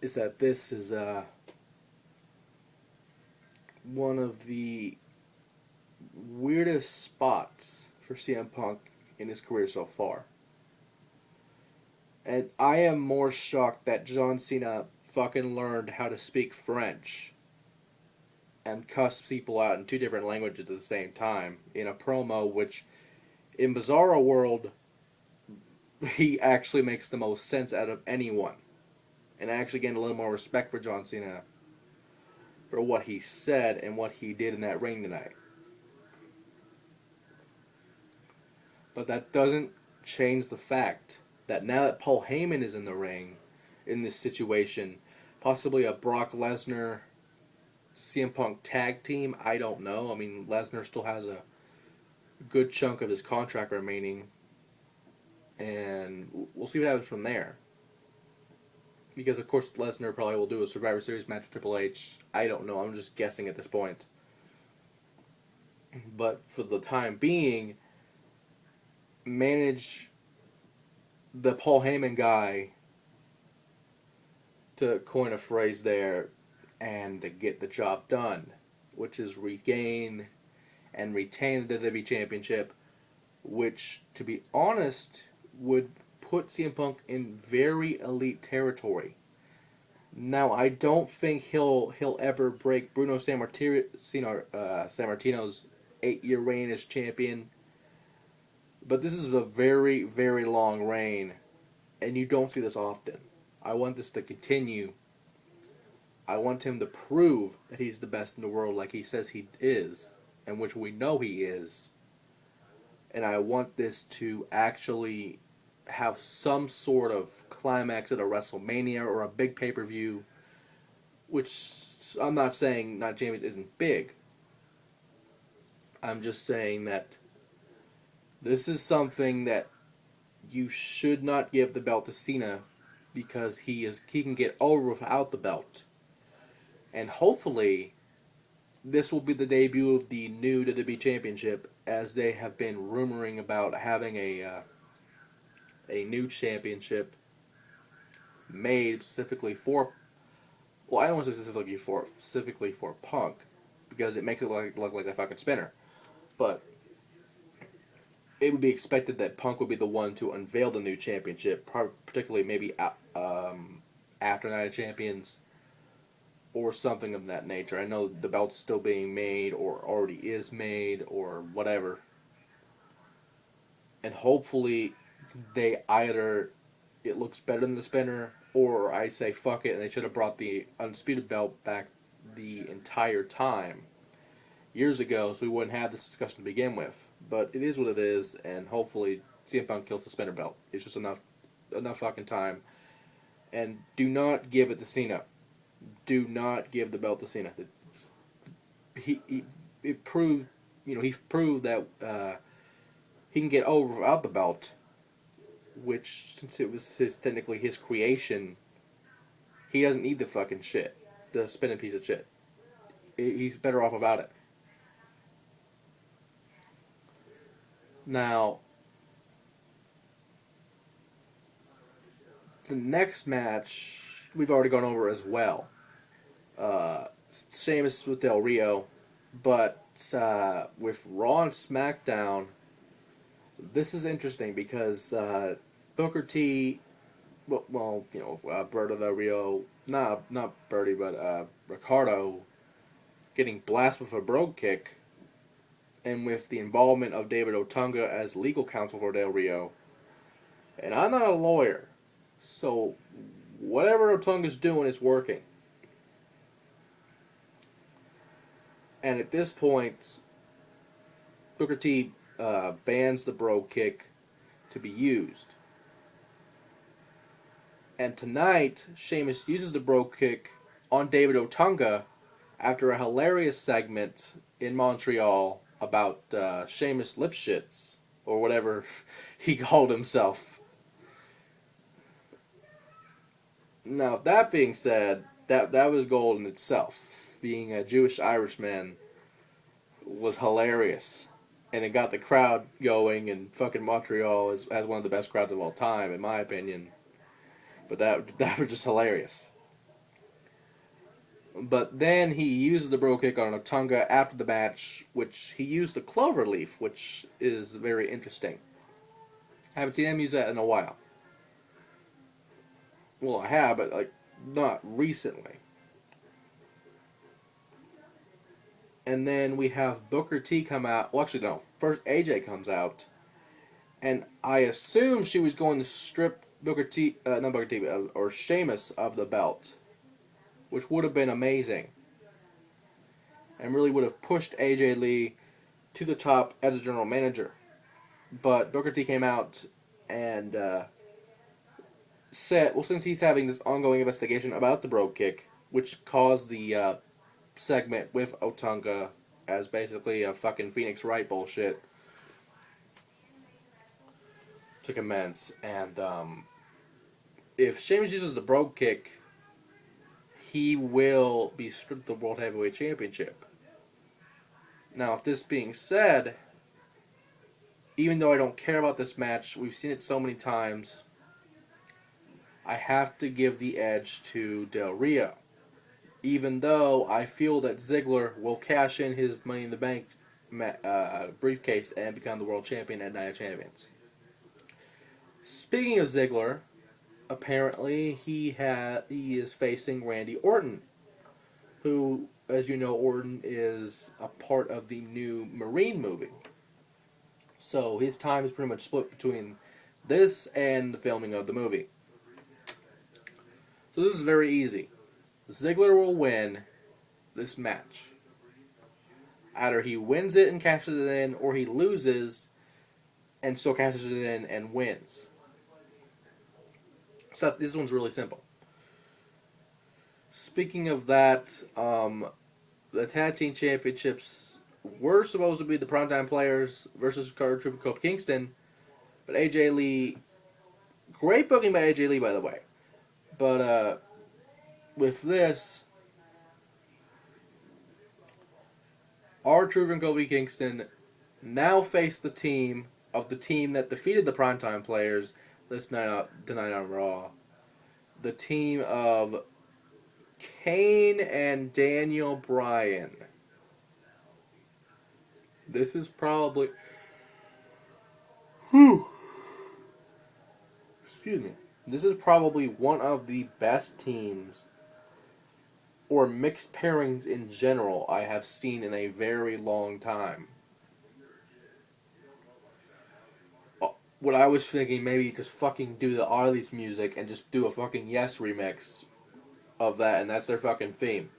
is that this is one of the weirdest spots for CM Punk in his career so far. And I am more shocked that John Cena fucking learned how to speak French and cuss people out in two different languages at the same time in a promo, which in Bizarro World, he actually makes the most sense out of anyone. And I actually gained a little more respect for John Cena for what he said and what he did in that ring tonight. But that doesn't change the fact that now that Paul Heyman is in the ring, in this situation, possibly a Brock Lesnar CM Punk tag team, I don't know. I mean, Lesnar still has a good chunk of his contract remaining, and we'll see what happens from there. Because, of course, Lesnar probably will do a Survivor Series match with Triple H. I don't know. I'm just guessing at this point. But for the time being, manage the Paul Heyman guy, to coin a phrase there, and to get the job done, which is regain and retain the WWE Championship, which, to be honest, would put CM Punk in very elite territory. Now, I don't think he'll ever break Bruno Sammartino's 8-year reign as champion, but this is a very, very long reign, and you don't see this often. I want this to continue. I want him to prove that he's the best in the world like he says he is, and which we know he is. And I want this to actually have some sort of climax at a WrestleMania or a big pay-per-view, which I'm not saying not James isn't big. I'm just saying that this is something that you should not give the belt to Cena because he can get over without the belt. And hopefully this will be the debut of the new WWE Championship, as they have been rumoring about having a new championship made specifically for. Well, I don't want to say specifically for Punk, because it makes it look like a fucking spinner. But it would be expected that Punk would be the one to unveil the new championship, particularly maybe after Night of Champions or something of that nature. I know the belt's still being made or already is made or whatever. And hopefully they either it looks better than the spinner, or I say fuck it and they should have brought the Undisputed belt back the entire time years ago so we wouldn't have this discussion to begin with. But it is what it is, and hopefully CM Punk kills the spinner belt. It's just enough fucking time. And do not give it to Cena. Do not give the belt to Cena. He proved that he can get over without the belt, which, since it was technically his creation, he doesn't need the fucking shit, the spinning piece of shit. He's better off without it. Now, the next match we've already gone over as well. Sheamus with Del Rio, but with Raw and SmackDown, this is interesting because Booker T, Berto Del Rio, not Bertie, but Ricardo, getting blasted with a brogue kick, and with the involvement of David Otunga as legal counsel for Del Rio. And I'm not a lawyer, so whatever Otunga's doing is working. And at this point, Booker T bans the brogue kick to be used. And tonight, Sheamus uses the brogue kick on David Otunga after a hilarious segment in Montreal about Sheamus Lipschitz, or whatever he called himself. Now, that being said, that was gold in itself. Being a Jewish Irishman was hilarious. And it got the crowd going, and fucking Montreal has one of the best crowds of all time, in my opinion. But that was just hilarious. But then he used the bro kick on Otunga after the match, which he used the clover leaf, which is very interesting. I haven't seen him use that in a while. Well, I have, but like not recently. And then we have Booker T come out. Well, actually, no. First, AJ comes out, and I assume she was going to strip Booker T, not Booker T, or Sheamus of the belt, which would have been amazing, and really would have pushed AJ Lee to the top as a general manager. But Booker T came out and said, well, since he's having this ongoing investigation about the Brogue Kick, which caused the segment with Otunga as basically a fucking Phoenix Wright bullshit to commence, and if Sheamus uses the Brogue Kick, he will be stripped of the World Heavyweight Championship. Now, if this being said, even though I don't care about this match, we've seen it so many times, I have to give the edge to Del Rio. Even though I feel that Ziggler will cash in his Money in the Bank briefcase and become the world champion at Night of Champions. Speaking of Ziggler, apparently he is facing Randy Orton, who, as you know, Orton is a part of the new Marine movie. So his time is pretty much split between this and the filming of the movie. So this is very easy. Ziggler will win this match. Either he wins it and cashes it in, or he loses and still cashes it in and wins. So this one's really simple. Speaking of that, the Tag Team Championships were supposed to be the Primetime Players versus R-Truth and Kofi Kingston, but AJ Lee, great booking by AJ Lee, by the way, but with this, R-Truth and Kofi Kingston now face the team that defeated the Primetime Players this night on Raw. The team of Kane and Daniel Bryan. This is probably... Excuse me. This is probably one of the best teams or mixed pairings in general I have seen in a very long time. What I was thinking, maybe just fucking do the Arlie's music and just do a fucking Yes remix of that, and that's their fucking theme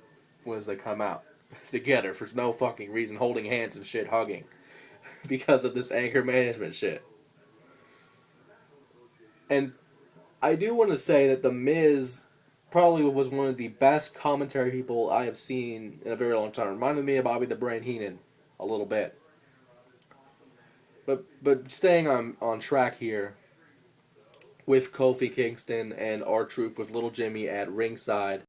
as they come out together for no fucking reason, holding hands and shit, hugging, because of this anger management shit. And I do want to say that The Miz probably was one of the best commentary people I have seen in a very long time. Reminded me of Bobby the Brain Heenan a little bit. But staying on track here with Kofi Kingston and R-Truth with Little Jimmy at ringside,